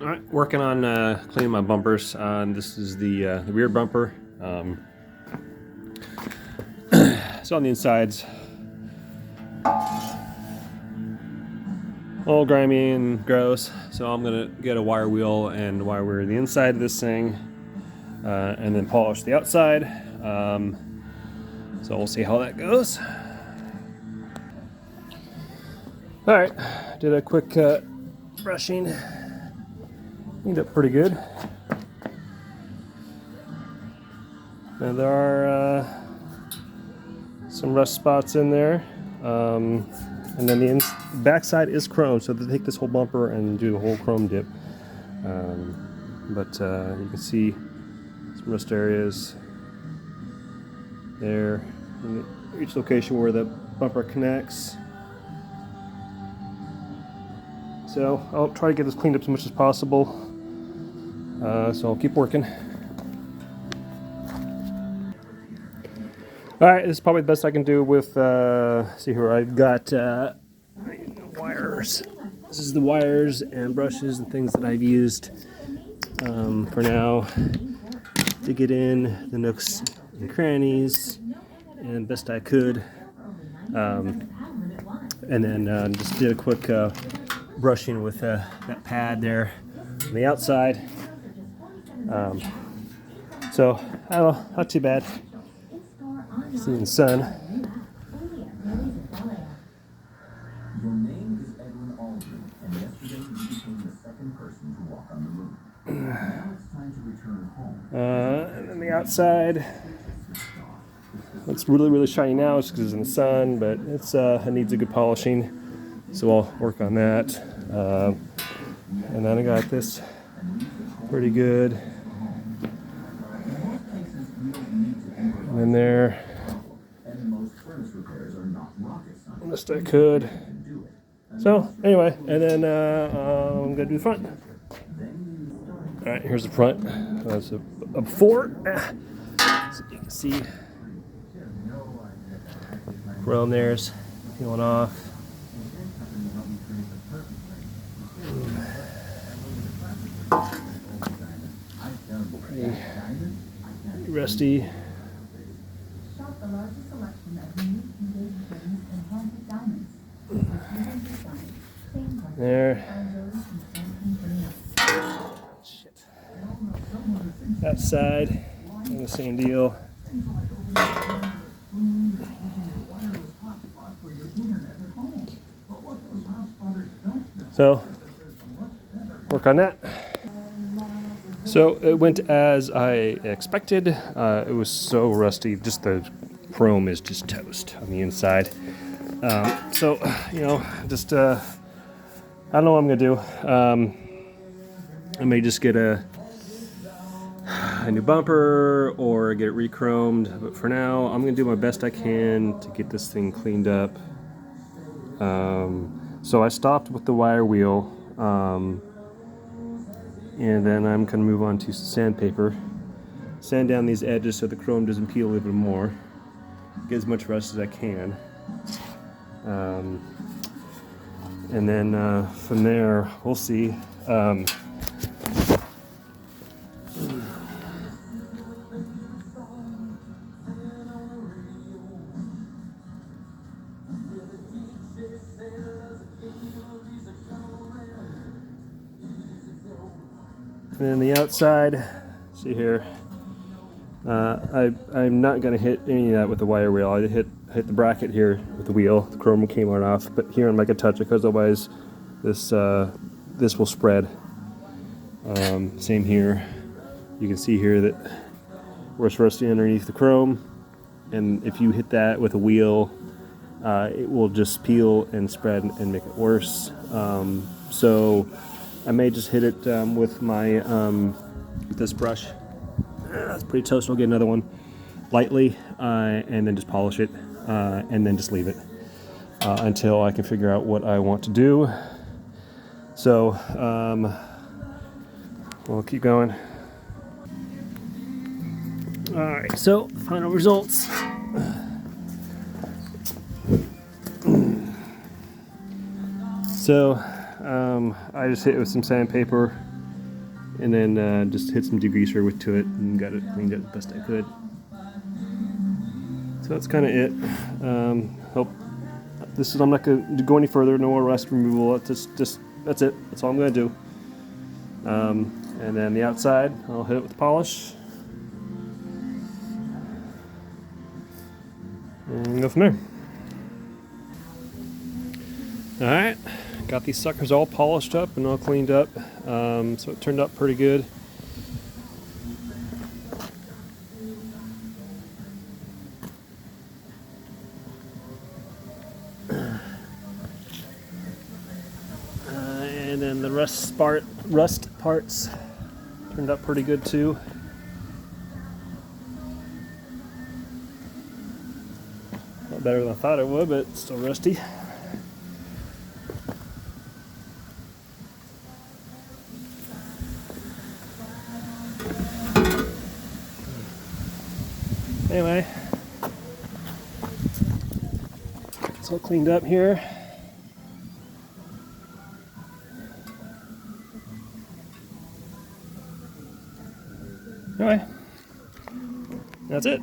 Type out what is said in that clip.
All right, working on cleaning my bumpers. This is the rear bumper. So on the insides, all grimy and gross. So I'm gonna get a wire wheel and wire the inside of this thing, and then polish the outside. So we'll see how that goes. All right, did a quick brushing. Cleaned up pretty good. Now there are some rust spots in there, and then the backside is chrome, so they take this whole bumper and do the whole chrome dip. But you can see some rust areas there in each location where the bumper connects. So I'll try to get this cleaned up as much as possible. So I'll keep working. All right, this is probably the best I can do with, see here, I've got wires. This is the wires and brushes and things that I've used for now to get in the nooks and crannies and best I could. And then just did a quick brushing with that pad there on the outside. So, I don't know, not too bad. Seeing the sun. Your name is Edwin Aldrin, and yesterday you became the second person to walk on the moon. Now it's time to return home. And then the outside. It's really shiny now just because it's in the sun, but it needs a good polishing. So I'll work on that. And then I got this pretty good. And then there. Best I could. So anyway, and then I'm gonna do the front. All right, here's the front. That's a before. So you can see chrome there's peeling off. Pretty rusty. There. Shit. That side, and the same deal. So, work on that. So it went as I expected. It was so rusty, just the chrome is just toast on the inside. So, you know, just, I don't know what I'm gonna do. I may just get a new bumper or get it re-chromed, but for now, I'm gonna do my best I can to get this thing cleaned up. So I stopped with the wire wheel, and then I'm gonna move on to sandpaper. Sand down these edges so the chrome doesn't peel even more. Get as much rust as I can. And then from there, we'll see. And then the outside, see here, I'm not going to hit any of that with the wire wheel. I hit the bracket here with the wheel. The chrome came right off, but here I'm not going to touch it because otherwise this will spread. Same here. You can see here that where it's rusty underneath the chrome, and if you hit that with a wheel, it will just peel and spread and make it worse. So I may just hit it with my this brush. It's pretty toast. I'll get another one lightly and then just polish it and then just leave it until I can figure out what I want to do. So we'll keep going. All right, so final results. So I just hit it with some sandpaper and then just hit some degreaser with to it and got it cleaned up the best I could. So that's kind of it. Hope this is. I'm not going to go any further. No more rust removal. It's just that's it. That's all I'm going to do. And then the outside, I'll hit it with polish and go from there. All right, got these suckers all polished up and all cleaned up. So it turned out pretty good. And then the rust parts turned out pretty good too. A lot better than I thought it would, but it's still rusty. Anyway, it's all cleaned up here. Anyway, that's it.